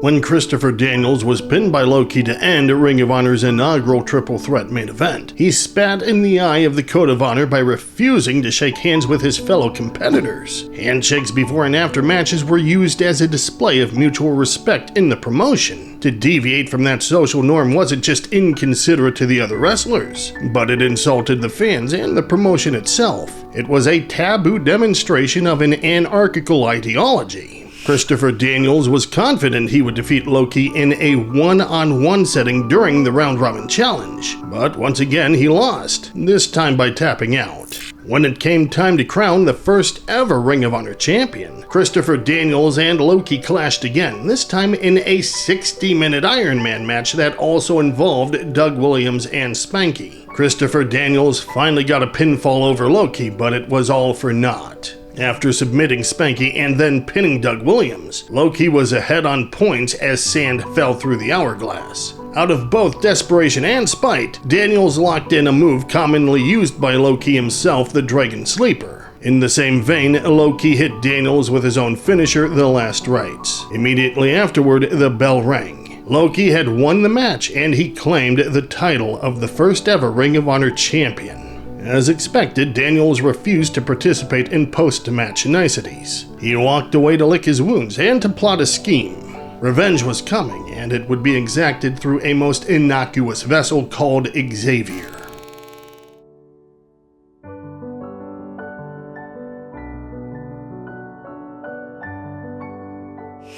When Christopher Daniels was pinned by Loki to end Ring of Honor's inaugural triple threat main event, he spat in the eye of the Code of Honor by refusing to shake hands with his fellow competitors. Handshakes before and after matches were used as a display of mutual respect in the promotion. To deviate from that social norm wasn't just inconsiderate to the other wrestlers, but it insulted the fans and the promotion itself. It was a taboo demonstration of an anarchical ideology. Christopher Daniels was confident he would defeat Loki in a one-on-one setting during the Round Robin Challenge, but once again he lost, this time by tapping out. When it came time to crown the first ever Ring of Honor champion, Christopher Daniels and Loki clashed again, this time in a 60-minute Iron Man match that also involved Doug Williams and Spanky. Christopher Daniels finally got a pinfall over Loki, but it was all for naught. After submitting Spanky and then pinning Doug Williams, Loki was ahead on points as sand fell through the hourglass. Out of both desperation and spite, Daniels locked in a move commonly used by Loki himself, the Dragon Sleeper. In the same vein, Loki hit Daniels with his own finisher, the Last Rites. Immediately afterward, the bell rang. Loki had won the match and he claimed the title of the first ever Ring of Honor champion. As expected, Daniels refused to participate in post-match niceties. He walked away to lick his wounds and to plot a scheme. Revenge was coming, and it would be exacted through a most innocuous vessel called Xavier.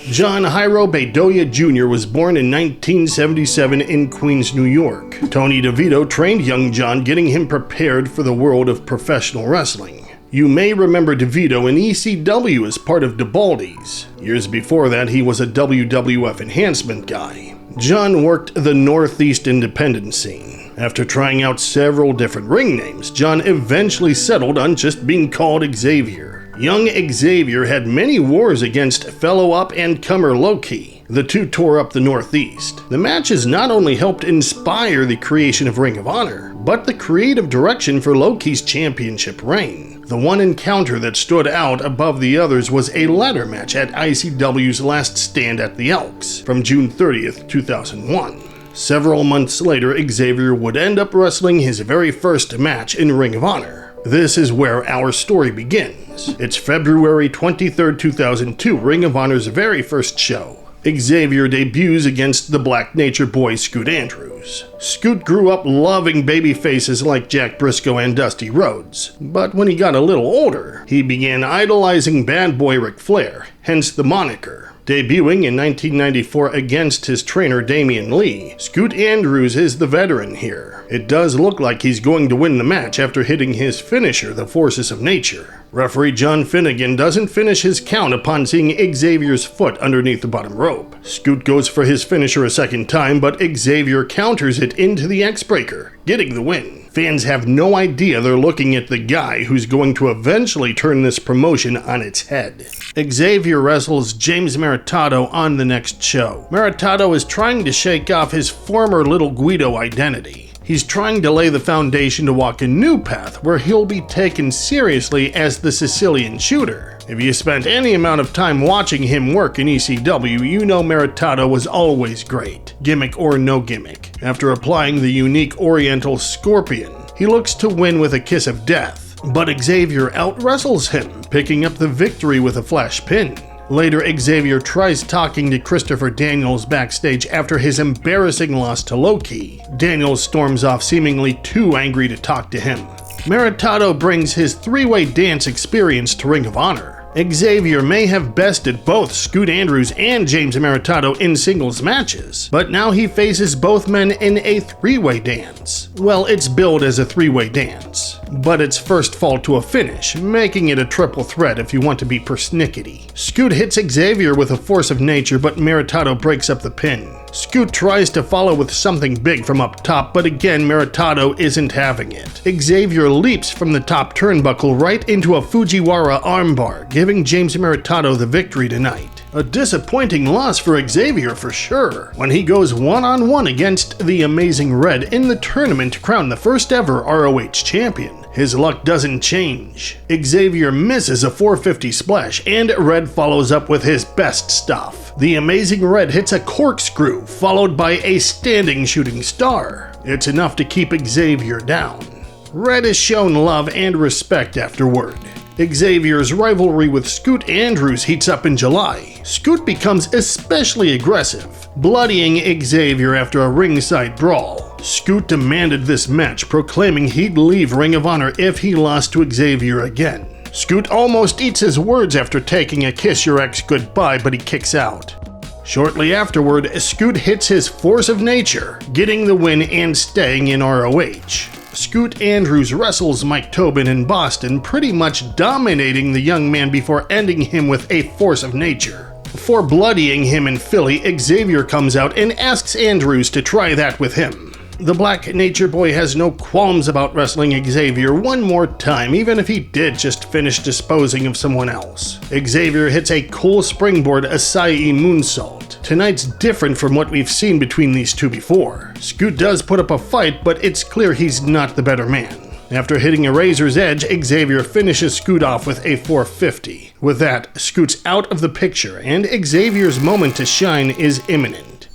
John Jairo Bedoya Jr. was born in 1977 in Queens, New York. Tony DeVito trained young John, getting him prepared for the world of professional wrestling. You may remember DeVito in ECW as part of DeBaldi's. Years before that, he was a WWF enhancement guy. John worked the Northeast independent scene. After trying out several different ring names, John eventually settled on just being called Xavier. Young Xavier had many wars against fellow up-and-comer Loki. The two tore up the Northeast. The matches not only helped inspire the creation of Ring of Honor, but the creative direction for Loki's championship reign. The one encounter that stood out above the others was a ladder match at ICW's Last Stand at the Elks from June 30th, 2001. Several months later, Xavier would end up wrestling his very first match in Ring of Honor. This is where our story begins. It's February 23, 2002, Ring of Honor's very first show. Xavier debuts against the Black Nature Boy Scoot Andrews. Scoot grew up loving baby faces like Jack Briscoe and Dusty Rhodes, but when he got a little older, he began idolizing Bad Boy Ric Flair, hence the moniker. Debuting in 1994 against his trainer Damian Lee, Scoot Andrews is the veteran here. It does look like he's going to win the match after hitting his finisher, the Forces of Nature. Referee John Finnegan doesn't finish his count upon seeing Xavier's foot underneath the bottom rope. Scoot goes for his finisher a second time, but Xavier counters it into the X-Breaker, getting the win. Fans have no idea they're looking at the guy who's going to eventually turn this promotion on its head. Xavier wrestles James Maritato on the next show. Maritato is trying to shake off his former Little Guido identity. He's trying to lay the foundation to walk a new path where he'll be taken seriously as the Sicilian Shooter. If you spent any amount of time watching him work in ECW, you know Maritato was always great, gimmick or no gimmick. After applying the unique Oriental Scorpion, he looks to win with a kiss of death. But Xavier out-wrestles him, picking up the victory with a flash pin. Later, Xavier tries talking to Christopher Daniels backstage after his embarrassing loss to Loki. Daniels storms off, seemingly too angry to talk to him. Maritato brings his three-way dance experience to Ring of Honor. Xavier may have bested both Scoot Andrews and James Maritato in singles matches, but now he faces both men in a three-way dance. Well, it's billed as a three-way dance, but it's first fall to a finish, making it a triple threat if you want to be persnickety. Scoot hits Xavier with a Force of Nature, but Maritato breaks up the pin. Scoot tries to follow with something big from up top, but again Maritato isn't having it. Xavier leaps from the top turnbuckle right into a Fujiwara armbar, giving James Maritato the victory tonight. A disappointing loss for Xavier for sure, when he goes one-on-one against the Amazing Red in the tournament to crown the first ever ROH champion. His luck doesn't change. Xavier misses a 450 splash, and Red follows up with his best stuff. The Amazing Red hits a corkscrew, followed by a standing shooting star. It's enough to keep Xavier down. Red is shown love and respect afterward. Xavier's rivalry with Scoot Andrews heats up in July. Scoot becomes especially aggressive, bloodying Xavier after a ringside brawl. Scoot demanded this match, proclaiming he'd leave Ring of Honor if he lost to Xavier again. Scoot almost eats his words after taking a kiss your ex goodbye, but he kicks out. Shortly afterward, Scoot hits his force of nature, getting the win and staying in ROH. Scoot Andrews wrestles Mike Tobin in Boston, pretty much dominating the young man before ending him with a force of nature. Before bloodying him in Philly, Xavier comes out and asks Andrews to try that with him. The Black Nature Boy has no qualms about wrestling Xavier one more time, even if he did just finish disposing of someone else. Xavier hits a cool springboard acai moonsault. Tonight's different from what we've seen between these two before. Scoot does put up a fight, but it's clear he's not the better man. After hitting a razor's edge, Xavier finishes Scoot off with a 450. With that, Scoot's out of the picture, and Xavier's moment to shine is imminent.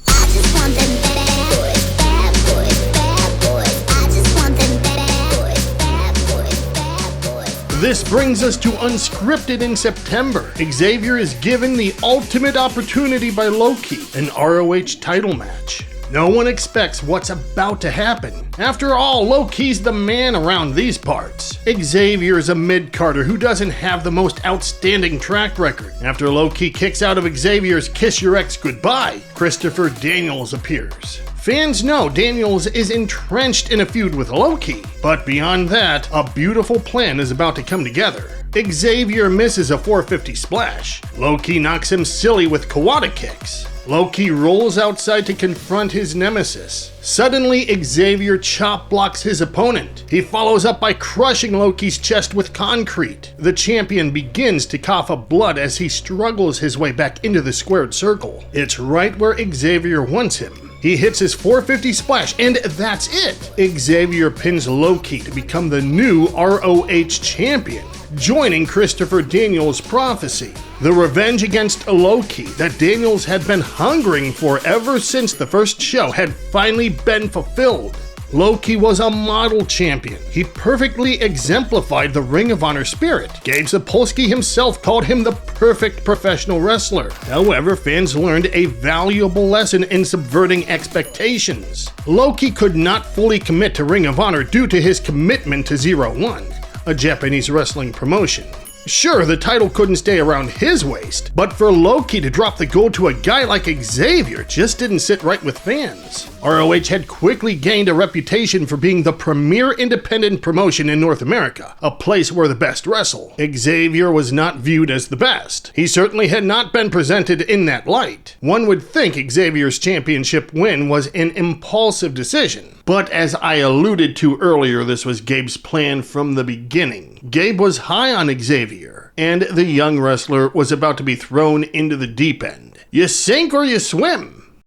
This brings us to Unscripted in September. Xavier is given the ultimate opportunity by Loki, an ROH title match. No one expects what's about to happen. After all, Loki's the man around these parts. Xavier's a mid-carder who doesn't have the most outstanding track record. After Loki kicks out of Xavier's Kiss Your Ex Goodbye, Christopher Daniels appears. Fans know Daniels is entrenched in a feud with Loki, but beyond that, a beautiful plan is about to come together. Xavier misses a 450 splash. Loki knocks him silly with Kawada kicks. Loki rolls outside to confront his nemesis. Suddenly, Xavier chop blocks his opponent. He follows up by crushing Loki's chest with concrete. The champion begins to cough up blood as he struggles his way back into the squared circle. It's right where Xavier wants him. He hits his 450 splash, and that's it! Xavier pins Loki to become the new ROH champion, joining Christopher Daniels' prophecy. The revenge against Loki that Daniels had been hungering for ever since the first show had finally been fulfilled. Loki was a model champion. He perfectly exemplified the Ring of Honor spirit. Gabe Sapolsky himself called him the perfect professional wrestler. However, fans learned a valuable lesson in subverting expectations. Loki could not fully commit to Ring of Honor due to his commitment to 0-1, a Japanese wrestling promotion. Sure, the title couldn't stay around his waist, but for Loki to drop the gold to a guy like Xavier just didn't sit right with fans. ROH had quickly gained a reputation for being the premier independent promotion in North America, a place where the best wrestle. Xavier was not viewed as the best. He certainly had not been presented in that light. One would think Xavier's championship win was an impulsive decision. But as I alluded to earlier, this was Gabe's plan from the beginning. Gabe was high on Xavier, and the young wrestler was about to be thrown into the deep end. You sink or you swim.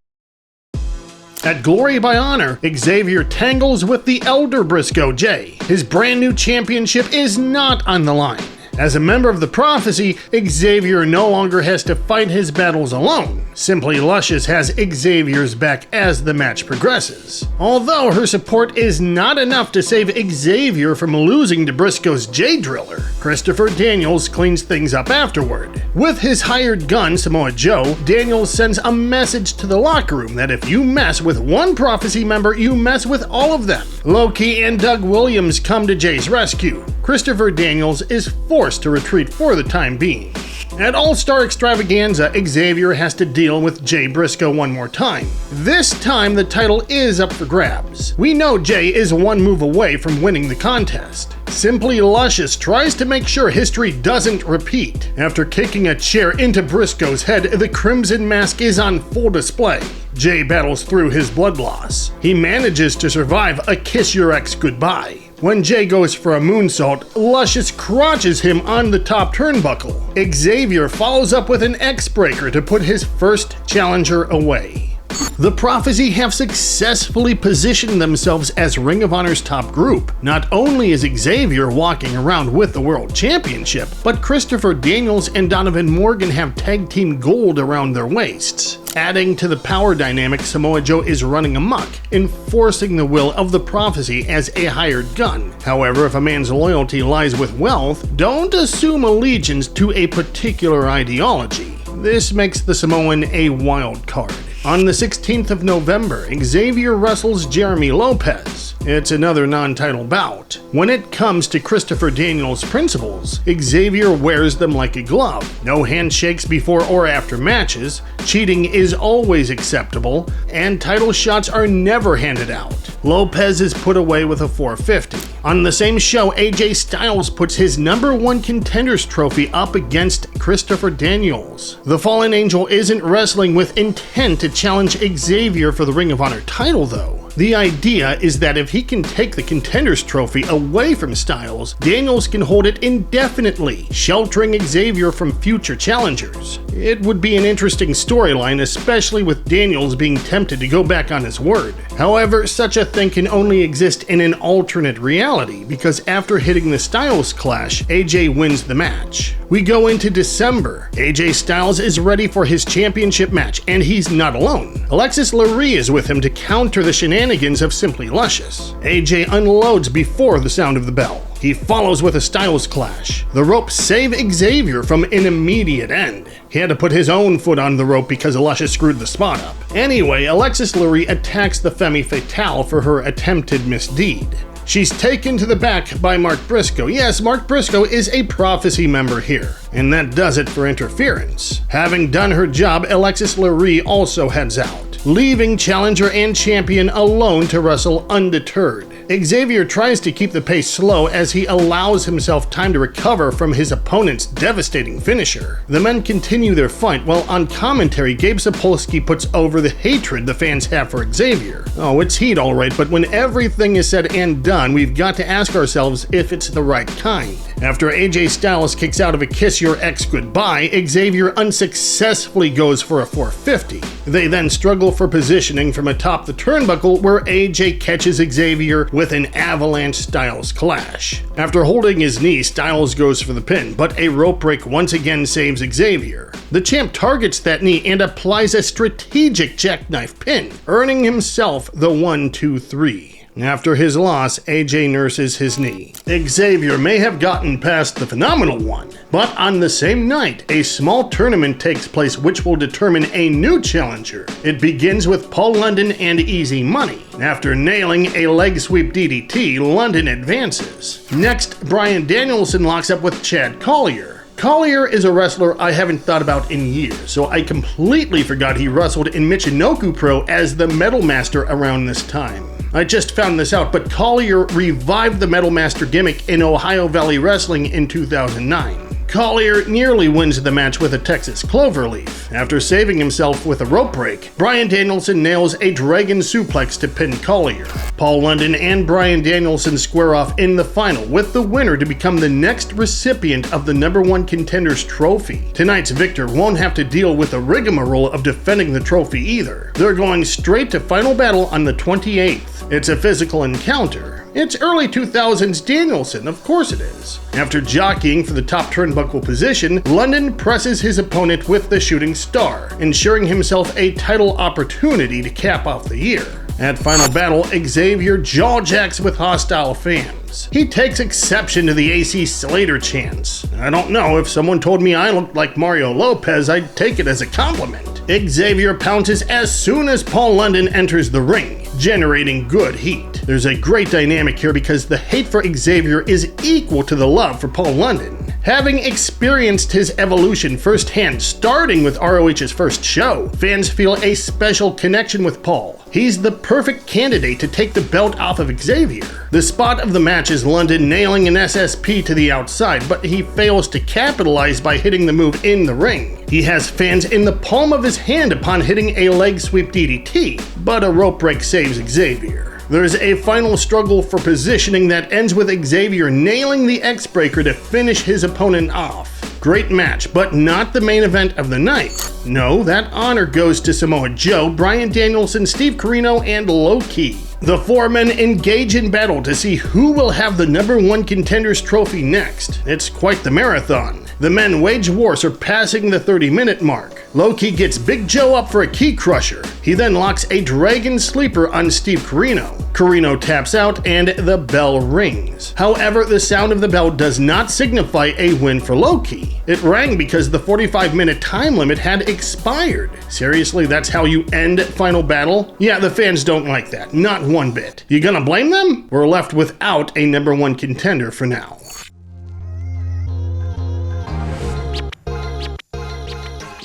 At Glory by Honor, Xavier tangles with the elder Briscoe J. His brand new championship is not on the line. As a member of the Prophecy, Xavier no longer has to fight his battles alone. Simply Luscious has Xavier's back as the match progresses. Although her support is not enough to save Xavier from losing to Briscoe's J-Driller, Christopher Daniels cleans things up afterward. With his hired gun, Samoa Joe, Daniels sends a message to the locker room that if you mess with one Prophecy member, you mess with all of them. Loki and Doug Williams come to Jay's rescue. Christopher Daniels is forced to retreat for the time being. At All-Star Extravaganza, Xavier has to deal with Jay Briscoe one more time. This time, the title is up for grabs. We know Jay is one move away from winning the contest. Simply Luscious tries to make sure history doesn't repeat. After kicking a chair into Briscoe's head, the Crimson Mask is on full display. Jay battles through his blood loss. He manages to survive a Kiss Your Ex Goodbye. When Jay goes for a moonsault, Luscious crotches him on the top turnbuckle. Xavier follows up with an X-Breaker to put his first challenger away. The Prophecy have successfully positioned themselves as Ring of Honor's top group. Not only is Xavier walking around with the World Championship, but Christopher Daniels and Donovan Morgan have tag team gold around their waists. Adding to the power dynamic, Samoa Joe is running amok, enforcing the will of the Prophecy as a hired gun. However, if a man's loyalty lies with wealth, don't assume allegiance to a particular ideology. This makes the Samoan a wild card. On the 16th of November, Xavier wrestles Jeremy Lopez. It's another non-title bout. When it comes to Christopher Daniels' principles, Xavier wears them like a glove. No handshakes before or after matches, cheating is always acceptable, and title shots are never handed out. Lopez is put away with a 450. On the same show, AJ Styles puts his #1 Contenders trophy up against Christopher Daniels. The Fallen Angel isn't wrestling with intent to challenge Xavier for the Ring of Honor title though. The idea is that if he can take the Contenders trophy away from Styles, Daniels can hold it indefinitely, sheltering Xavier from future challengers. It would be an interesting storyline, especially with Daniels being tempted to go back on his word. However, such a thing can only exist in an alternate reality, because after hitting the Styles clash, AJ wins the match. We go into December. AJ Styles is ready for his championship match, and he's not alone. Alexis Lurie is with him to counter the shenanigans of Simply Luscious. AJ unloads before the sound of the bell. He follows with a Styles clash. The ropes save Xavier from an immediate end. He had to put his own foot on the rope because Luscious screwed the spot up. Anyway, Alexis Lurie attacks the Femme Fatale for her attempted misdeed. She's taken to the back by Mark Briscoe. Yes, Mark Briscoe is a Prophecy member here, and that does it for interference. Having done her job, Alexis Lurie also heads out, leaving challenger and champion alone to wrestle undeterred. Xavier tries to keep the pace slow as he allows himself time to recover from his opponent's devastating finisher. The men continue their fight while on commentary, Gabe Sapolsky puts over the hatred the fans have for Xavier. Oh, it's heat alright, but when everything is said and done, we've got to ask ourselves if it's the right kind. After AJ Styles kicks out of a Kiss Your Ex Goodbye, Xavier unsuccessfully goes for a 450. They then struggle for positioning from atop the turnbuckle where AJ catches Xavier with an avalanche Styles clash. After holding his knee, Styles goes for the pin, but a rope break once again saves Xavier. The champ targets that knee and applies a strategic jackknife pin, earning himself the 1-2-3. After his loss, AJ nurses his knee. Xavier may have gotten past the Phenomenal One, but on the same night, a small tournament takes place which will determine a new challenger. It begins with Paul London and Easy Money. After nailing a leg sweep DDT, London advances. Next, Bryan Danielson locks up with Chad Collier. Collier is a wrestler I haven't thought about in years, so I completely forgot he wrestled in Michinoku Pro as the Metal Master around this time. I just found this out, but Collier revived the Metal Master gimmick in Ohio Valley Wrestling in 2009. Collier nearly wins the match with a Texas Cloverleaf. After saving himself with a rope break, Bryan Danielson nails a Dragon Suplex to pin Collier. Paul London and Bryan Danielson square off in the final, with the winner to become the next recipient of the #1 Contenders trophy. Tonight's victor won't have to deal with the rigmarole of defending the trophy either. They're going straight to Final Battle on the 28th. It's a physical encounter. It's early 2000s Danielson, of course it is. After jockeying for the top turnbuckle position, London presses his opponent with the Shooting Star, ensuring himself a title opportunity to cap off the year. At Final Battle, Xavier jawjacks with hostile fans. He takes exception to the AC Slater chants. I don't know, if someone told me I looked like Mario Lopez, I'd take it as a compliment. Xavier pounces as soon as Paul London enters the ring, generating good heat. There's a great dynamic here because the hate for Xavier is equal to the love for Paul London. Having experienced his evolution firsthand, starting with ROH's first show, fans feel a special connection with Paul. He's the perfect candidate to take the belt off of Xavier. The spot of the match is London nailing an SSP to the outside, but he fails to capitalize by hitting the move in the ring. He has fans in the palm of his hand upon hitting a leg sweep DDT, but a rope break saves Xavier. There's a final struggle for positioning that ends with Xavier nailing the X-Breaker to finish his opponent off. Great match, but not the main event of the night. No, that honor goes to Samoa Joe, Bryan Danielson, Steve Corino, and Low-Ki. The four men engage in battle to see who will have the #1 Contenders trophy next. It's quite the marathon. The men wage war, surpassing the 30-minute mark. Low-Ki gets Big Joe up for a key crusher. He then locks a Dragon Sleeper on Steve Corino. Corino taps out and the bell rings. However, the sound of the bell does not signify a win for Low-Ki. It rang because the 45-minute time limit had expired. Seriously, that's how you end Final Battle? Yeah, the fans don't like that. Not one bit. You gonna blame them? We're left without a #1 contender for now.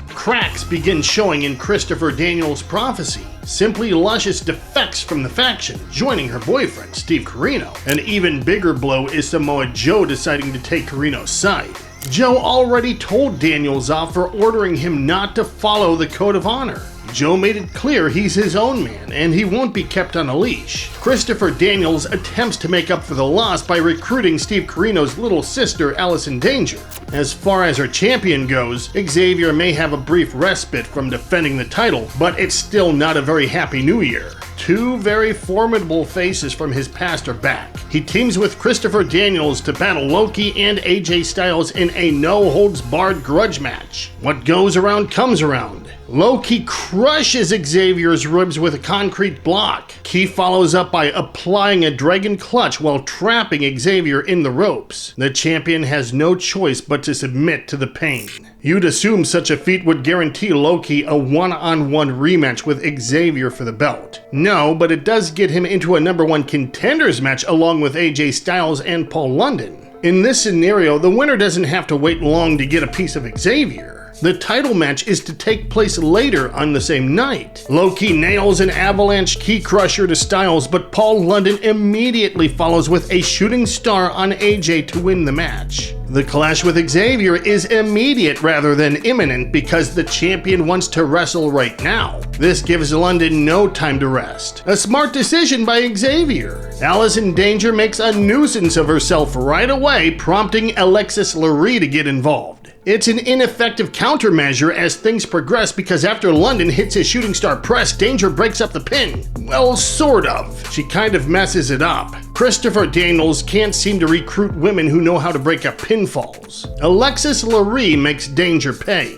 Cracks begin showing in Christopher Daniels' prophecy. Simply Luscious defects from the faction, joining her boyfriend, Steve Corino. An even bigger blow is Samoa Joe deciding to take Corino's side. Joe already told Daniels off for ordering him not to follow the Code of Honor. Joe made it clear he's his own man, and he won't be kept on a leash. Christopher Daniels attempts to make up for the loss by recruiting Steve Corino's little sister, Allison Danger. As far as her champion goes, Xavier may have a brief respite from defending the title, but it's still not a very happy new year. Two very formidable faces from his past are back. He teams with Christopher Daniels to battle Low-Ki and AJ Styles in a no-holds-barred grudge match. What goes around comes around. Low-Ki crushes Xavier's ribs with a concrete block. Ki follows up by applying a dragon clutch while trapping Xavier in the ropes. The champion has no choice but to submit to the pain. You'd assume such a feat would guarantee Low-Ki a one-on-one rematch with Xavier for the belt. No, but it does get him into a #1 Contenders match along with AJ Styles and Paul London. In this scenario, the winner doesn't have to wait long to get a piece of Xavier. The title match is to take place later on the same night. Low-Ki nails an avalanche key crusher to Styles, but Paul London immediately follows with a shooting star on AJ to win the match. The clash with Xavier is immediate rather than imminent because the champion wants to wrestle right now. This gives London no time to rest. A smart decision by Xavier. Allison Danger makes a nuisance of herself right away, prompting Alexis Lurie to get involved. It's an ineffective countermeasure as things progress because after London hits his shooting star press, Danger breaks up the pin. Well, sort of. She kind of messes it up. Christopher Daniels can't seem to recruit women who know how to break up pinfalls. Alexis Lurie makes Danger pay.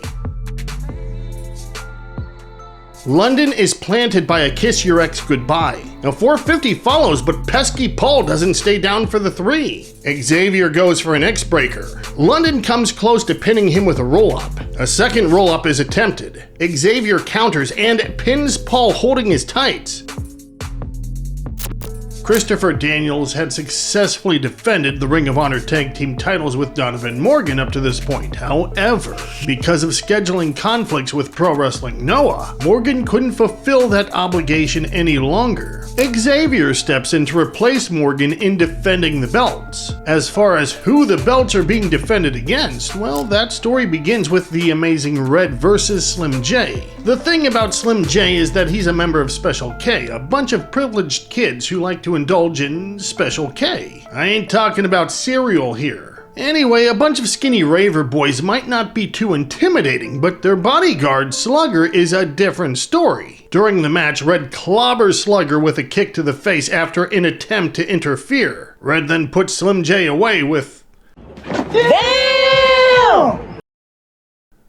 London is planted by a Kiss Your Ex Goodbye. A 450 follows, but pesky Paul doesn't stay down for the 3. Xavier goes for an X-Breaker. London comes close to pinning him with a roll-up. A second roll-up is attempted. Xavier counters and pins Paul holding his tights. Christopher Daniels had successfully defended the Ring of Honor Tag Team titles with Donovan Morgan up to this point. However, because of scheduling conflicts with Pro Wrestling Noah, Morgan couldn't fulfill that obligation any longer. Xavier steps in to replace Morgan in defending the belts. As far as who the belts are being defended against, well, that story begins with the Amazing Red versus Slim J. The thing about Slim J is that he's a member of Special K, a bunch of privileged kids who like to indulge in Special K. I ain't talking about cereal here. Anyway, a bunch of skinny raver boys might not be too intimidating, but their bodyguard, Slugger, is a different story. During the match, Red clobbers Slugger with a kick to the face after an attempt to interfere. Red then puts Slim J away with... Damn!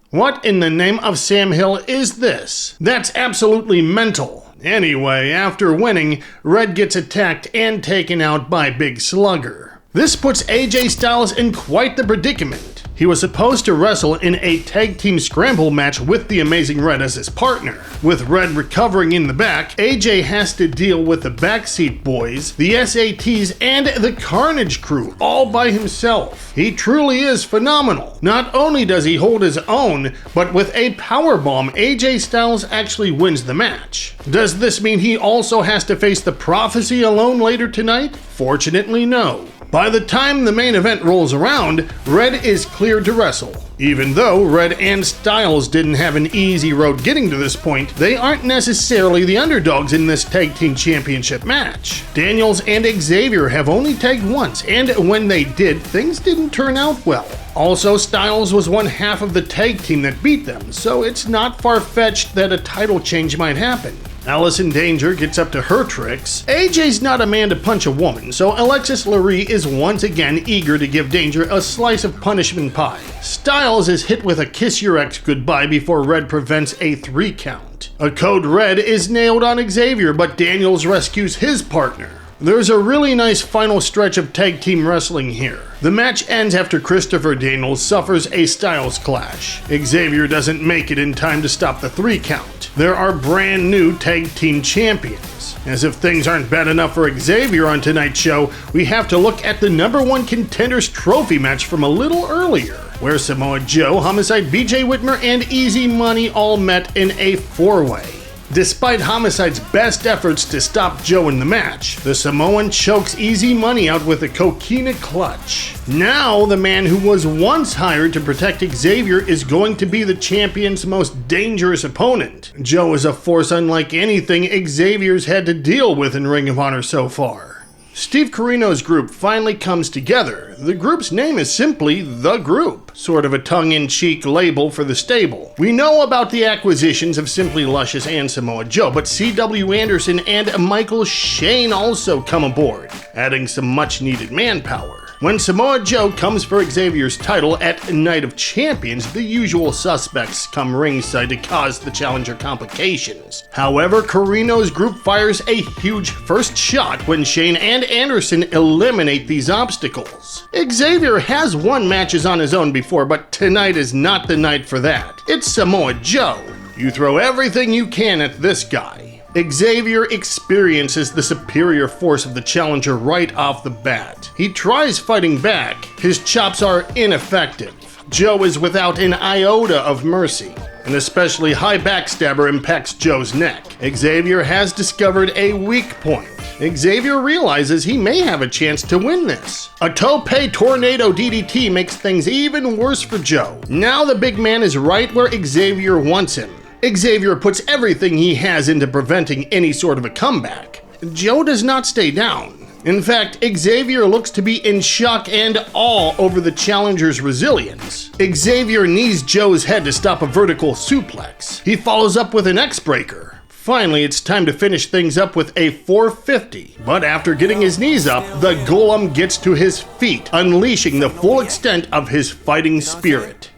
What in the name of Sam Hill is this? That's absolutely mental. Anyway, after winning, Red gets attacked and taken out by Big Slugger. This puts AJ Styles in quite the predicament. He was supposed to wrestle in a tag team scramble match with the Amazing Red as his partner. With Red recovering in the back, AJ has to deal with the Backseat Boys, the SATs, and the Carnage crew all by himself. He truly is phenomenal. Not only does he hold his own, but with a powerbomb, AJ Styles actually wins the match. Does this mean he also has to face the Prophecy alone later tonight? Fortunately, no. By the time the main event rolls around, Red is cleared to wrestle. Even though Red and Styles didn't have an easy road getting to this point, they aren't necessarily the underdogs in this tag team championship match. Daniels and Xavier have only tagged once, and when they did, things didn't turn out well. Also, Styles was one half of the tag team that beat them, so it's not far-fetched that a title change might happen. Allison Danger gets up to her tricks. AJ's not a man to punch a woman, so Alexis Lurie is once again eager to give Danger a slice of punishment pie. Styles is hit with a kiss your ex goodbye before Red prevents a 3 count. A code red is nailed on Xavier, but Daniels rescues his partner. There's a really nice final stretch of tag team wrestling here. The match ends after Christopher Daniels suffers a Styles clash. Xavier doesn't make it in time to stop the 3 count. There are brand new tag team champions. As if things aren't bad enough for Xavier on tonight's show, we have to look at the #1 Contenders Trophy match from a little earlier, where Samoa Joe, Homicide, BJ Whitmer, and Easy Money all met in a 4-way. Despite Homicide's best efforts to stop Joe in the match, the Samoan chokes Easy Money out with a coquina clutch. Now, the man who was once hired to protect Xavier is going to be the champion's most dangerous opponent. Joe is a force unlike anything Xavier's had to deal with in Ring of Honor so far. Steve Corino's group finally comes together. The group's name is simply The Group, sort of a tongue-in-cheek label for the stable. We know about the acquisitions of Simply Luscious and Samoa Joe, but C.W. Anderson and Michael Shane also come aboard, adding some much-needed manpower. When Samoa Joe comes for Xavier's title at Night of Champions, the usual suspects come ringside to cause the challenger complications. However, Corino's group fires a huge first shot when Shane and Anderson eliminate these obstacles. Xavier has won matches on his own before, but tonight is not the night for that. It's Samoa Joe. You throw everything you can at this guy. Xavier experiences the superior force of the challenger right off the bat. He tries fighting back. His chops are ineffective. Joe is without an iota of mercy. An especially high backstabber impacts Joe's neck. Xavier has discovered a weak point. Xavier realizes he may have a chance to win this. A tope tornado DDT makes things even worse for Joe. Now the big man is right where Xavier wants him. Xavier puts everything he has into preventing any sort of a comeback. Joe does not stay down. In fact, Xavier looks to be in shock and awe over the challenger's resilience. Xavier knees Joe's head to stop a vertical suplex. He follows up with an X-breaker. Finally, it's time to finish things up with a 450. But after getting his knees up, the Golem gets to his feet, unleashing the full extent of his fighting spirit.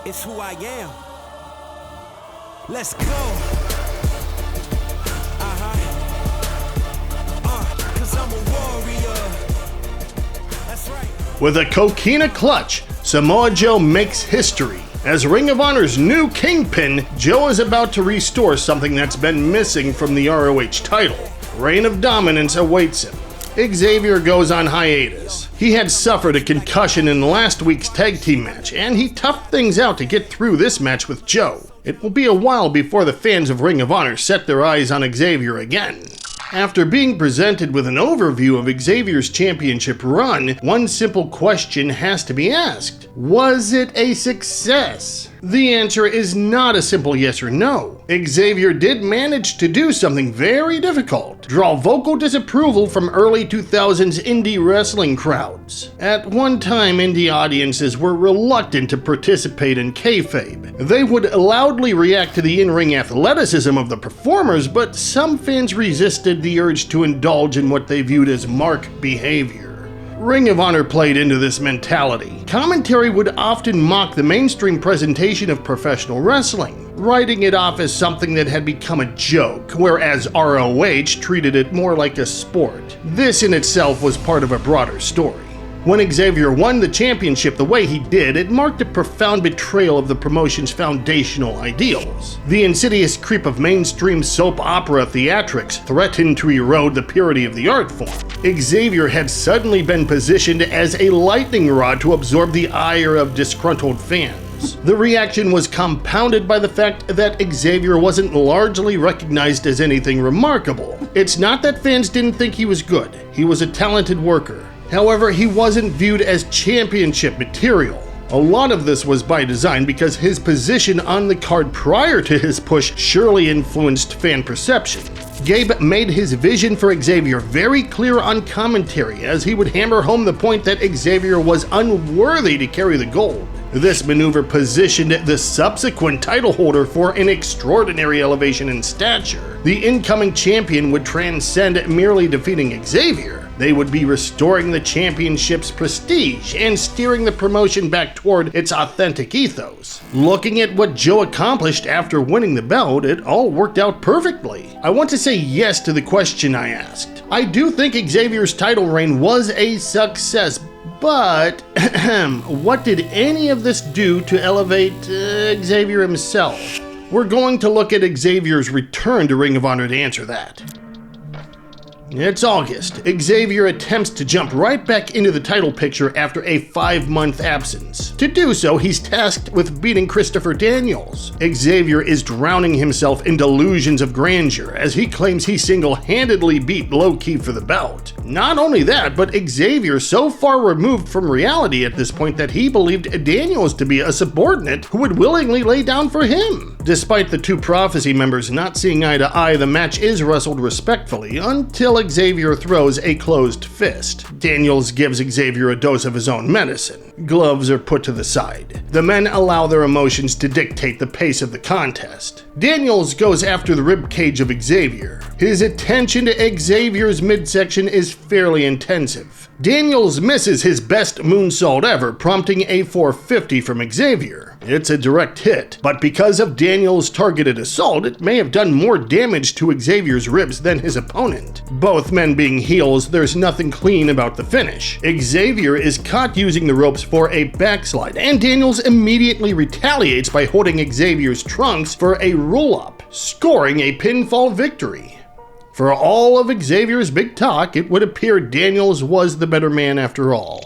It's who I am. Let's go. Cause I'm a warrior. That's right. With a coquina clutch, Samoa Joe makes history. As Ring of Honor's new kingpin, Joe is about to restore something that's been missing from the ROH title. Reign of dominance awaits him. Xavier goes on hiatus. He had suffered a concussion in last week's tag team match, and he toughed things out to get through this match with Joe. It will be a while before the fans of Ring of Honor set their eyes on Xavier again. After being presented with an overview of Xavier's championship run, one simple question has to be asked. Was it a success? The answer is not a simple yes or no. Xavier did manage to do something very difficult: draw vocal disapproval from early 2000s indie wrestling crowds. At one time, indie audiences were reluctant to participate in kayfabe. They would loudly react to the in-ring athleticism of the performers, but some fans resisted the urge to indulge in what they viewed as mark behavior. Ring of Honor played into this mentality. Commentary would often mock the mainstream presentation of professional wrestling, writing it off as something that had become a joke, whereas ROH treated it more like a sport. This in itself was part of a broader story. When Xavier won the championship the way he did, it marked a profound betrayal of the promotion's foundational ideals. The insidious creep of mainstream soap opera theatrics threatened to erode the purity of the art form. Xavier had suddenly been positioned as a lightning rod to absorb the ire of disgruntled fans. titles. The reaction was compounded by the fact that Xavier wasn't largely recognized as anything remarkable. It's not that fans didn't think he was good. He was a talented worker. However, he wasn't viewed as championship material. A lot of this was by design because his position on the card prior to his push surely influenced fan perception. Gabe made his vision for Xavier very clear on commentary as he would hammer home the point that Xavier was unworthy to carry the gold. This maneuver positioned the subsequent title holder for an extraordinary elevation in stature. The incoming champion would transcend merely defeating Xavier. They would be restoring the championship's prestige and steering the promotion back toward its authentic ethos. Looking at what Joe accomplished after winning the belt, it all worked out perfectly. I want to say yes to the question I asked. I do think Xavier's title reign was a success, but what did any of this do to elevate Xavier himself? We're going to look at Xavier's return to Ring of Honor to answer that. It's August. Xavier attempts to jump right back into the title picture after a 5-month absence. To do so, he's tasked with beating Christopher Daniels. Xavier is drowning himself in delusions of grandeur as he claims he single-handedly beat Low-Key for the belt. Not only that, but Xavier so far removed from reality at this point that he believed Daniels to be a subordinate who would willingly lay down for him. Despite the two Prophecy members not seeing eye to eye, the match is wrestled respectfully until Xavier throws a closed fist. Daniels gives Xavier a dose of his own medicine. Gloves are put to the side. The men allow their emotions to dictate the pace of the contest. Daniels goes after the ribcage of Xavier. His attention to Xavier's midsection is fairly intensive. Daniels misses his best moonsault ever, prompting a 450 from Xavier. It's a direct hit, but because of Daniels' targeted assault, it may have done more damage to Xavier's ribs than his opponent. Both men being heels, there's nothing clean about the finish. Xavier is caught using the ropes for a backslide, and Daniels immediately retaliates by holding Xavier's trunks for a roll-up, scoring a pinfall victory. For all of Xavier's big talk, it would appear Daniels was the better man after all.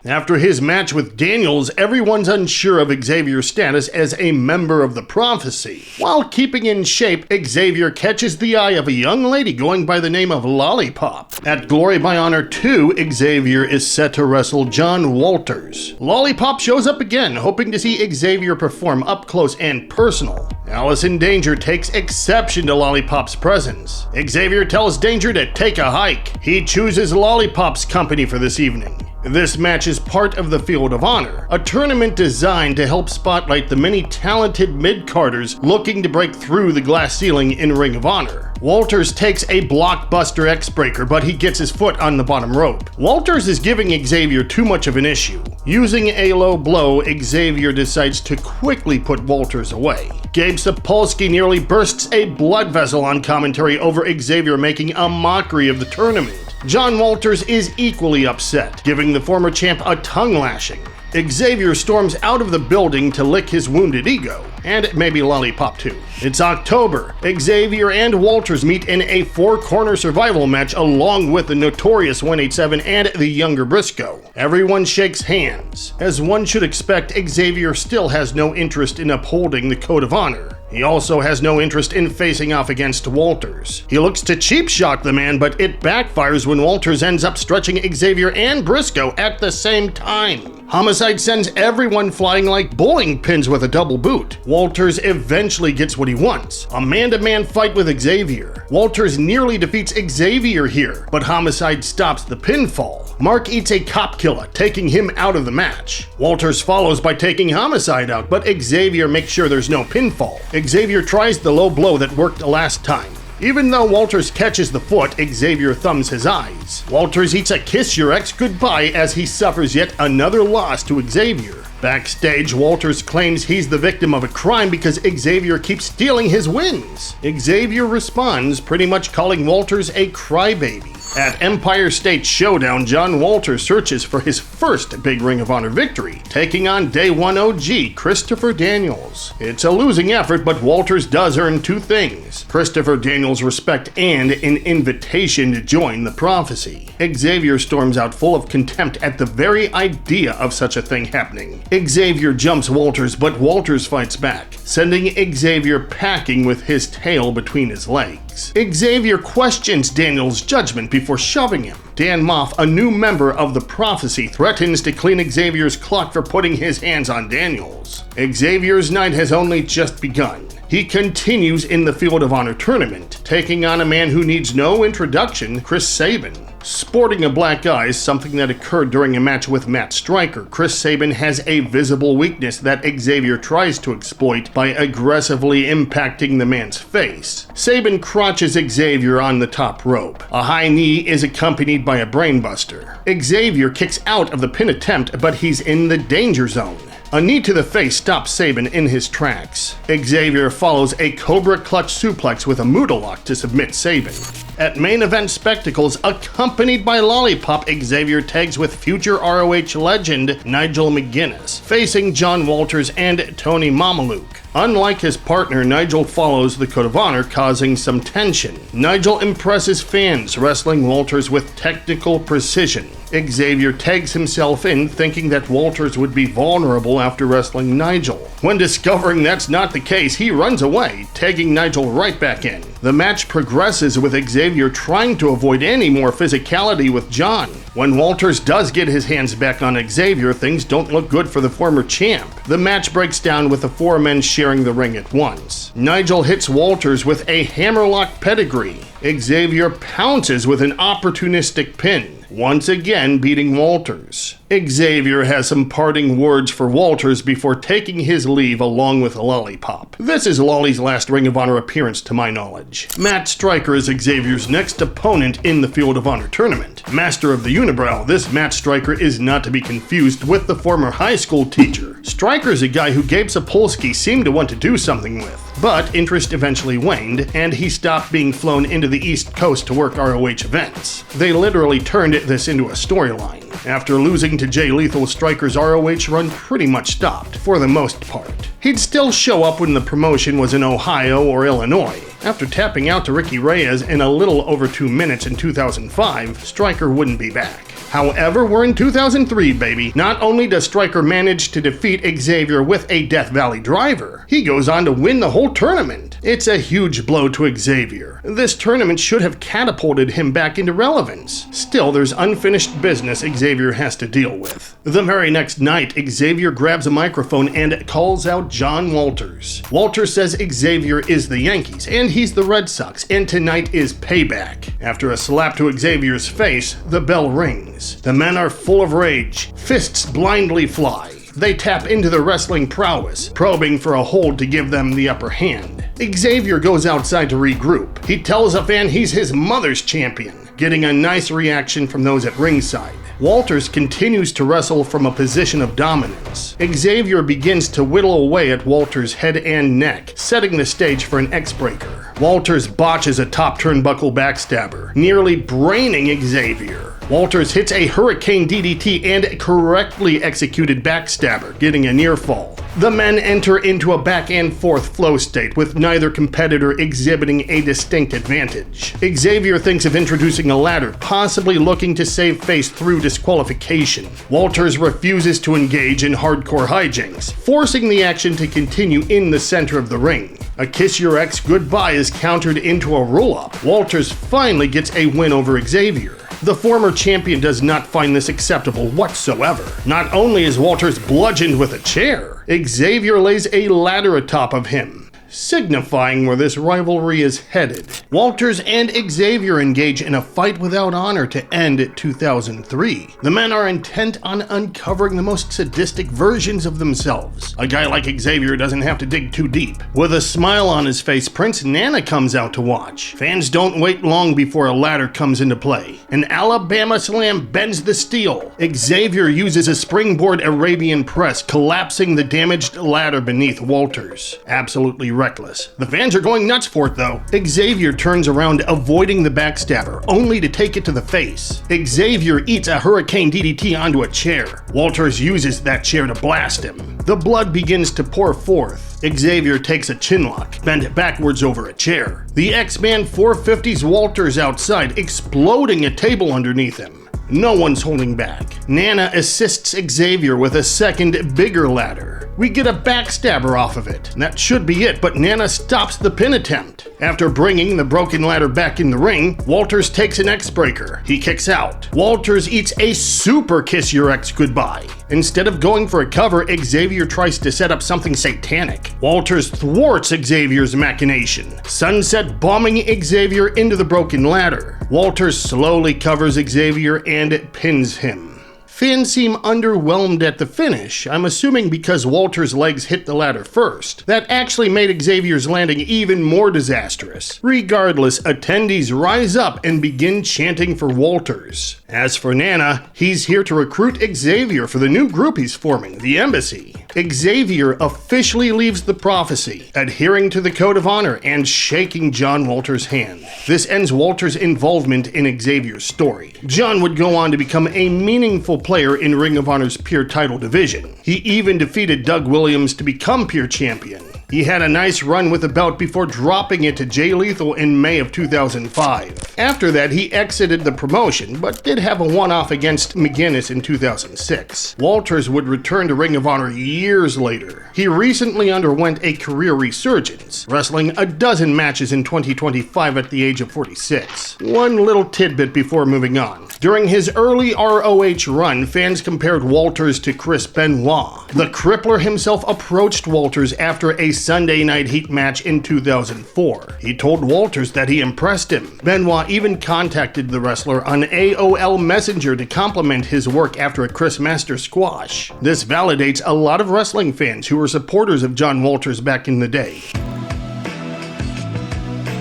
After his match with Daniels, everyone's unsure of Xavier's status as a member of the Prophecy. While keeping in shape, Xavier catches the eye of a young lady going by the name of Lollipop. At Glory by Honor 2, Xavier is set to wrestle John Walters. Lollipop shows up again, hoping to see Xavier perform up close and personal. Allison Danger takes exception to Lollipop's presence. Xavier tells Danger to take a hike. He chooses Lollipop's company for this evening. This match is part of the Field of Honor, a tournament designed to help spotlight the many talented mid-carders looking to break through the glass ceiling in Ring of Honor. Walters takes a blockbuster X-Breaker, but he gets his foot on the bottom rope. Walters is giving Xavier too much of an issue. Using a low blow, Xavier decides to quickly put Walters away. Gabe Sapolsky nearly bursts a blood vessel on commentary over Xavier making a mockery of the tournament. John Walters is equally upset, giving the former champ a tongue lashing. Xavier storms out of the building to lick his wounded ego, and maybe Lollipop too. It's October. Xavier and Walters meet in a 4-corner survival match along with the notorious 187 and the younger Briscoe. Everyone shakes hands. As one should expect, Xavier still has no interest in upholding the Code of Honor. He also has no interest in facing off against Walters. He looks to cheap shot the man, but it backfires when Walters ends up stretching Xavier and Briscoe at the same time. Homicide sends everyone flying like bowling pins with a double boot. Walters eventually gets what he wants, a man-to-man fight with Xavier. Walters nearly defeats Xavier here, but Homicide stops the pinfall. Mark eats a cop killer, taking him out of the match. Walters follows by taking Homicide out, but Xavier makes sure there's no pinfall. Xavier tries the low blow that worked last time. Even though Walters catches the foot, Xavier thumbs his eyes. Walters eats a kiss your ex goodbye as he suffers yet another loss to Xavier. Backstage, Walters claims he's the victim of a crime because Xavier keeps stealing his wins. Xavier responds, pretty much calling Walters a crybaby. At Empire State Showdown, John Walters searches for his first big Ring of Honor victory, taking on Day 1 OG Christopher Daniels. It's a losing effort, but Walters does earn two things: Christopher Daniels' respect and an invitation to join the Prophecy. Xavier storms out full of contempt at the very idea of such a thing happening. Xavier jumps Walters, but Walters fights back, sending Xavier packing with his tail between his legs. Xavier questions Daniels' judgment before shoving him. Dan Moff, a new member of the Prophecy, threatens to clean Xavier's clock for putting his hands on Daniels. Xavier's night has only just begun. He continues in the Field of Honor tournament, taking on a man who needs no introduction, Chris Sabin. Sporting a black eye, something that occurred during a match with Matt Striker, Chris Sabin has a visible weakness that Xavier tries to exploit by aggressively impacting the man's face. Sabin crotches Xavier on the top rope. A high knee is accompanied by a brainbuster. Xavier kicks out of the pin attempt, but he's in the danger zone. A knee to the face stops Sabin in his tracks. Xavier follows a Cobra Clutch suplex with a Muda Lock to submit Sabin. At Main Event Spectacles, accompanied by Lollipop, Xavier tags with future ROH legend Nigel McGuinness, facing John Walters and Tony Mamaluke. Unlike his partner, Nigel follows the Code of Honor, causing some tension. Nigel impresses fans, wrestling Walters with technical precision. Xavier tags himself in, thinking that Walters would be vulnerable after wrestling Nigel. When discovering that's not the case, he runs away, tagging Nigel right back in. The match progresses with Xavier trying to avoid any more physicality with John. When Walters does get his hands back on Xavier, things don't look good for the former champ. The match breaks down with the four men sharing the ring at once. Nigel hits Walters with a hammerlock pedigree. Xavier pounces with an opportunistic pin, once again beating Walters. Xavier has some parting words for Walters before taking his leave along with Lollipop. This is Lolly's last Ring of Honor appearance to my knowledge. Matt Striker is Xavier's next opponent in the Field of Honor tournament. Master of the Unibrow, this Matt Striker is not to be confused with the former high school teacher. Striker's a guy who Gabe Sapolsky seemed to want to do something with, but interest eventually waned, and he stopped being flown into the East Coast to work ROH events. They literally turned this into a storyline. After losing to Jay Lethal, Striker's ROH run pretty much stopped, for the most part. He'd still show up when the promotion was in Ohio or Illinois. After tapping out to Ricky Reyes in a little over 2 minutes in 2005, Striker wouldn't be back. However, we're in 2003, baby. Not only does Striker manage to defeat Xavier with a Death Valley driver, he goes on to win the whole tournament. It's a huge blow to Xavier. This tournament should have catapulted him back into relevance. Still, there's unfinished business Xavier has to deal with. The very next night, Xavier grabs a microphone and calls out John Walters. Walters says Xavier is the Yankees and he's the Red Sox, and tonight is payback. After a slap to Xavier's face, the bell rings. The men are full of rage. Fists blindly fly. They tap into their wrestling prowess, probing for a hold to give them the upper hand. Xavier goes outside to regroup. He tells a fan he's his mother's champion, getting a nice reaction from those at ringside. Walters continues to wrestle from a position of dominance. Xavier begins to whittle away at Walters' head and neck, setting the stage for an X-breaker. Walters botches a top turnbuckle backstabber, nearly braining Xavier. Walters hits a Hurricane DDT and correctly executed backstabber, getting a near fall. The men enter into a back and forth flow state, with neither competitor exhibiting a distinct advantage. Xavier thinks of introducing a ladder, possibly looking to save face through disqualification. Walters refuses to engage in hardcore hijinks, forcing the action to continue in the center of the ring. A kiss your ex goodbye is countered into a roll-up. Walters finally gets a win over Xavier. The former champion does not find this acceptable whatsoever. Not only is Walters bludgeoned with a chair, Xavier lays a ladder atop of him, signifying where this rivalry is headed. Walters and Xavier engage in a fight without honor to end 2003. The men are intent on uncovering the most sadistic versions of themselves. A guy like Xavier doesn't have to dig too deep. With a smile on his face, Prince Nana comes out to watch. Fans don't wait long before a ladder comes into play. An Alabama slam bends the steel. Xavier uses a springboard Arabian press, collapsing the damaged ladder beneath Walters. Absolutely reckless. The fans are going nuts for it though. Xavier turns around, avoiding the backstabber, only to take it to the face. Xavier eats a hurricane DDT onto a chair. Walters uses that chair to blast him. The blood begins to pour forth. Xavier takes a chinlock, bent backwards over a chair. The X-Man 450s Walters outside, exploding a table underneath him. No one's holding back. Nana assists Xavier with a second, bigger ladder. We get a backstabber off of it. That should be it, but Nana stops the pin attempt. After bringing the broken ladder back in the ring, Walters takes an X-breaker. He kicks out. Walters eats a super kiss your ex goodbye. Instead of going for a cover, Xavier tries to set up something satanic. Walters thwarts Xavier's machination, sunset bombing Xavier into the broken ladder. Walters slowly covers Xavier and pins him. Fans seem underwhelmed at the finish, I'm assuming because Walters' legs hit the ladder first. That actually made Xavier's landing even more disastrous. Regardless, attendees rise up and begin chanting for Walters. As for Nana, he's here to recruit Xavier for the new group he's forming, the Embassy. Xavier officially leaves the prophecy, adhering to the Code of Honor and shaking John Walters' hand. This ends Walters' involvement in Xavier's story. John would go on to become a meaningful player in Ring of Honor's Pure title division. He even defeated Doug Williams to become Pure champion. He had a nice run with the belt before dropping it to Jay Lethal in May of 2005. After that, he exited the promotion, but did have a one-off against McGuinness in 2006. Walters would return to Ring of Honor years later. He recently underwent a career resurgence, wrestling a dozen matches in 2025 at the age of 46. One little tidbit before moving on. During his early ROH run, fans compared Walters to Chris Benoit. The Crippler himself approached Walters after a Sunday Night Heat match in 2004. He told Walters that he impressed him. Benoit even contacted the wrestler on AOL Messenger to compliment his work after a Chris Masters squash. This validates a lot of wrestling fans who were supporters of John Walters back in the day.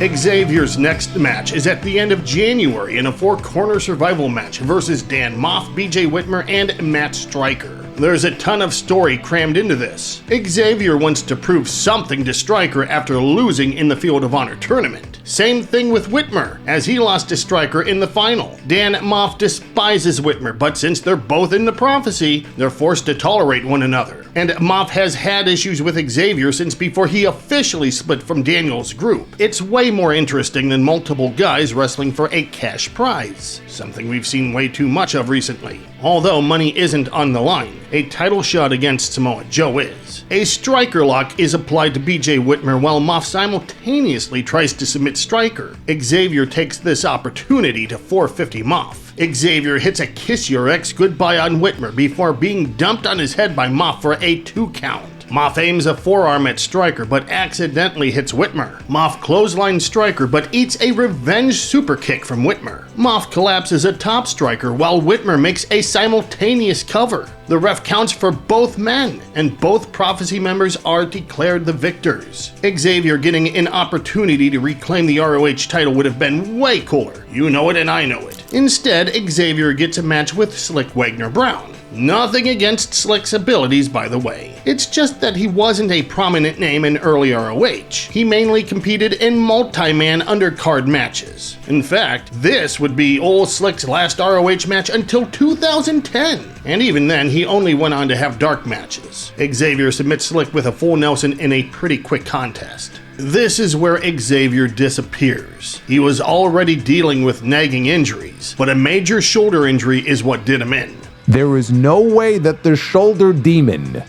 Xavier's next match is at the end of January in a four-corner survival match versus Dan Moff, BJ Whitmer, and Matt Striker. There's a ton of story crammed into this. Xavier wants to prove something to Striker after losing in the Field of Honor tournament. Same thing with Whitmer, as he lost to Striker in the final. Dan Moff despises Whitmer, but since they're both in the prophecy, they're forced to tolerate one another. And Moff has had issues with Xavier since before he officially split from Daniel's group. It's way more interesting than multiple guys wrestling for a cash prize, something we've seen way too much of recently. Although money isn't on the line, a title shot against Samoa Joe is. A Striker lock is applied to BJ Whitmer while Moff simultaneously tries to submit Striker. Xavier takes this opportunity to 450 Moff. Xavier hits a kiss your ex goodbye on Whitmer before being dumped on his head by Moff for a 2 count. Moff aims a forearm at Striker but accidentally hits Whitmer. Moff clotheslines Striker but eats a revenge super kick from Whitmer. Moff collapses atop Striker while Whitmer makes a simultaneous cover. The ref counts for both men, and both prophecy members are declared the victors. Xavier getting an opportunity to reclaim the ROH title would have been way cooler. You know it and I know it. Instead, Xavier gets a match with Slick Wagner-Brown. Nothing against Slick's abilities, by the way. It's just that he wasn't a prominent name in early ROH. He mainly competed in multi-man undercard matches. In fact, this would be old Slick's last ROH match until 2010. And even then, he only went on to have dark matches. Xavier submits Slick with a full Nelson in a pretty quick contest. This is where Xavier disappears. He was already dealing with nagging injuries, but a major shoulder injury is what did him in. There is no way that the shoulder demon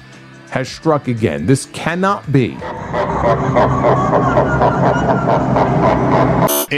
has struck again. This cannot be.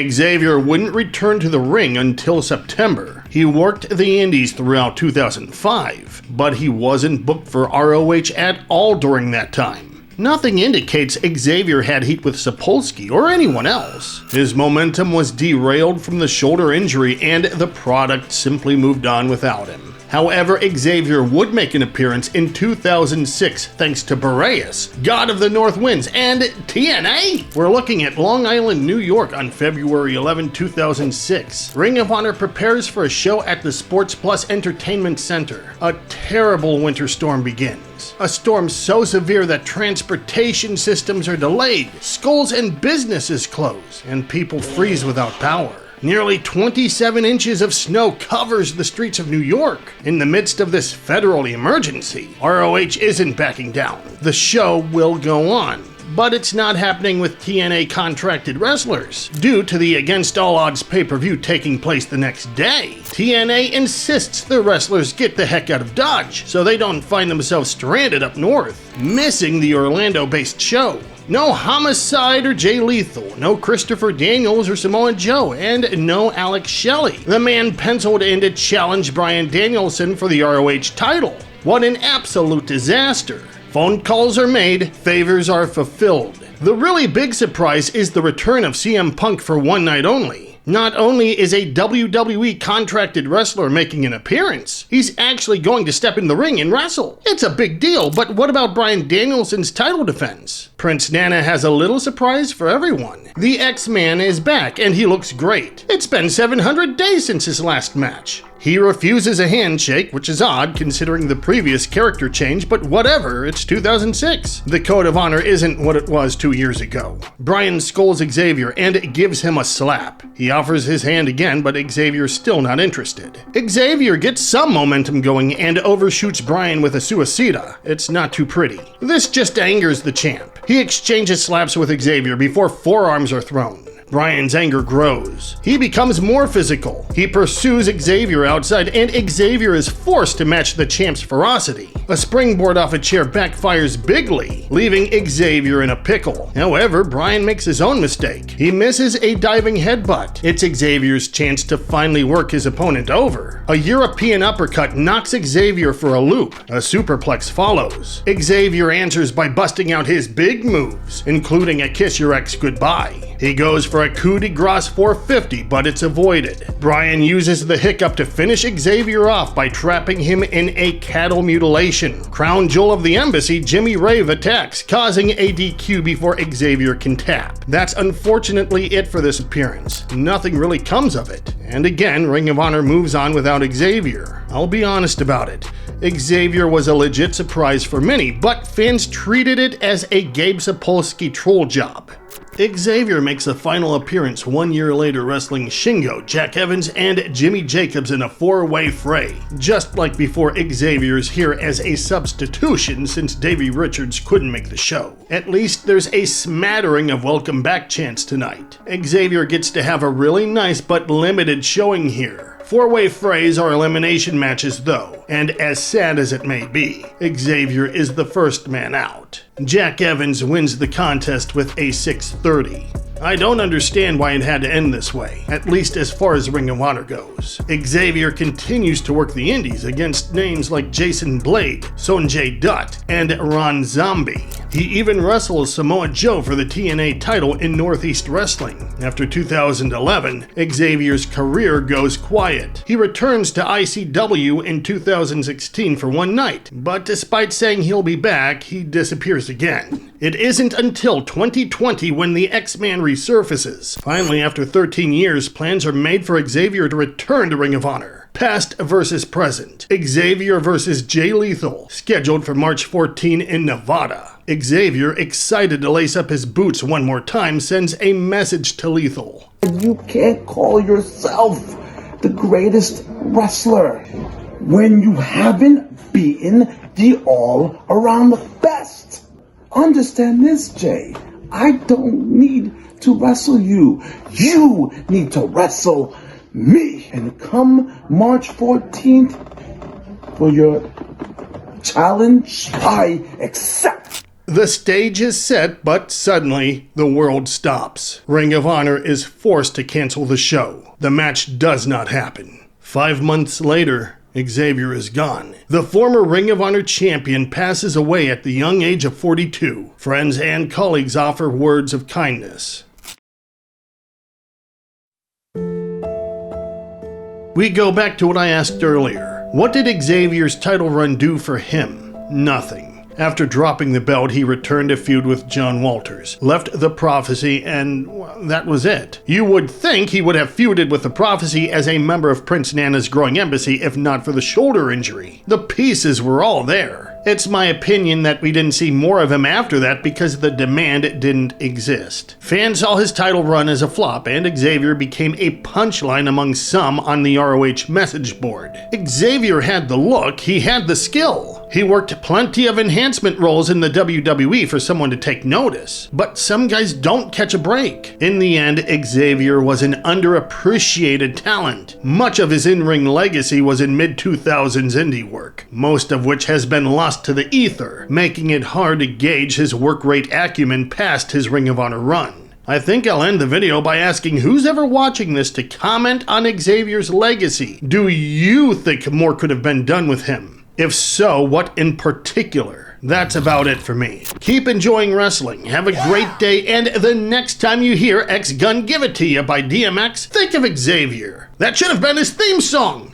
Xavier wouldn't return to the ring until September. He worked the indies throughout 2005, but he wasn't booked for ROH at all during that time. Nothing indicates Xavier had heat with Sapolsky or anyone else. His momentum was derailed from the shoulder injury and the product simply moved on without him. However, Xavier would make an appearance in 2006 thanks to Boreas, God of the North Winds, and TNA. We're looking at Long Island, New York on February 11, 2006. Ring of Honor prepares for a show at the Sports Plus Entertainment Center. A terrible winter storm begins. A storm so severe that transportation systems are delayed, schools and businesses close, and people freeze without power. Nearly 27 inches of snow covers the streets of New York. In the midst of this federal emergency, ROH isn't backing down. The show will go on. But it's not happening with TNA contracted wrestlers. Due to the Against All Odds pay-per-view taking place the next day, TNA insists the wrestlers get the heck out of Dodge so they don't find themselves stranded up north, missing the Orlando-based show. No Homicide or Jay Lethal, no Christopher Daniels or Samoa Joe, and no Alex Shelley, the man penciled in to challenge Bryan Danielson for the ROH title. What an absolute disaster. Phone calls are made, favors are fulfilled. The really big surprise is the return of CM Punk for one night only. Not only is a WWE contracted wrestler making an appearance, he's actually going to step in the ring and wrestle. It's a big deal, but what about Bryan Danielson's title defense? Prince Nana has a little surprise for everyone. The X-Man is back and he looks great. It's been 700 days since his last match. He refuses a handshake, which is odd considering the previous character change, but whatever, it's 2006. The Code of Honor isn't what it was 2 years ago. Bryan scolds Xavier and gives him a slap. He offers his hand again, but Xavier's still not interested. Xavier gets some momentum going and overshoots Bryan with a suicida. It's not too pretty. This just angers the champ. He exchanges slaps with Xavier before forearms are thrown. Bryan's anger grows. He becomes more physical. He pursues Xavier outside, and Xavier is forced to match the champ's ferocity. A springboard off a chair backfires bigly, leaving Xavier in a pickle. However, Bryan makes his own mistake. He misses a diving headbutt. It's Xavier's chance to finally work his opponent over. A European uppercut knocks Xavier for a loop. A superplex follows. Xavier answers by busting out his big moves, including a kiss your ex goodbye. He goes for a coup de grace 450, but it's avoided. Bryan uses the hiccup to finish Xavier off by trapping him in a cattle mutilation. Crown Jewel of the Embassy, Jimmy Rave attacks, causing a DQ before Xavier can tap. That's unfortunately it for this appearance. Nothing really comes of it. And again, Ring of Honor moves on without Xavier. I'll be honest about it. Xavier was a legit surprise for many, but fans treated it as a Gabe Sapolsky troll job. Xavier makes a final appearance 1 year later wrestling Shingo, Jack Evans, and Jimmy Jacobs in a four-way fray. Just like before, Xavier's here as a substitution since Davey Richards couldn't make the show. At least there's a smattering of welcome back chants tonight. Xavier gets to have a really nice but limited showing here. Four-way frays are elimination matches though, and as sad as it may be, Xavier is the first man out. Jack Evans wins the contest with a 630. I don't understand why it had to end this way, at least as far as Ring of Honor goes. Xavier continues to work the indies against names like Jason Blade, Sonjay Dutt, and Ron Zombie. He even wrestles Samoa Joe for the TNA title in Northeast Wrestling. After 2011, Xavier's career goes quiet. He returns to ICW in 2016 for one night, but despite saying he'll be back, he disappears again. It isn't until 2020 when the X-Man resurfaces. Finally, after 13 years, plans are made for Xavier to return to Ring of Honor. Past versus present. Xavier versus Jay Lethal, scheduled for March 14 in Nevada. Xavier, excited to lace up his boots one more time, sends a message to Lethal. You can't call yourself the greatest wrestler when you haven't beaten the all-around best. Understand this, Jay. I don't need to wrestle you. You need to wrestle me. And come March 14th for your challenge, I accept. The stage is set, but suddenly the world stops. Ring of Honor is forced to cancel the show. The match does not happen. 5 months later, Xavier is gone. The former Ring of Honor champion passes away at the young age of 42. Friends and colleagues offer words of kindness. We go back to what I asked earlier. What did Xavier's title run do for him? Nothing. After dropping the belt, he returned to feud with John Walters, left the Prophecy, and well, that was it. You would think he would have feuded with the Prophecy as a member of Prince Nana's growing embassy if not for the shoulder injury. The pieces were all there. It's my opinion that we didn't see more of him after that because the demand didn't exist. Fans saw his title run as a flop, and Xavier became a punchline among some on the ROH message board. Xavier had the look, he had the skill. He worked plenty of enhancement roles in the WWE for someone to take notice, but some guys don't catch a break. In the end, Xavier was an underappreciated talent. Much of his in-ring legacy was in mid-2000s indie work, most of which has been lost to the ether, making it hard to gauge his work rate acumen past his Ring of Honor run. I think I'll end the video by asking who's ever watching this to comment on Xavier's legacy. Do you think more could have been done with him? If so, what in particular? That's about it for me. Keep enjoying wrestling, have a great day, and the next time you hear X Gun Give It To You by DMX, think of Xavier. That should have been his theme song!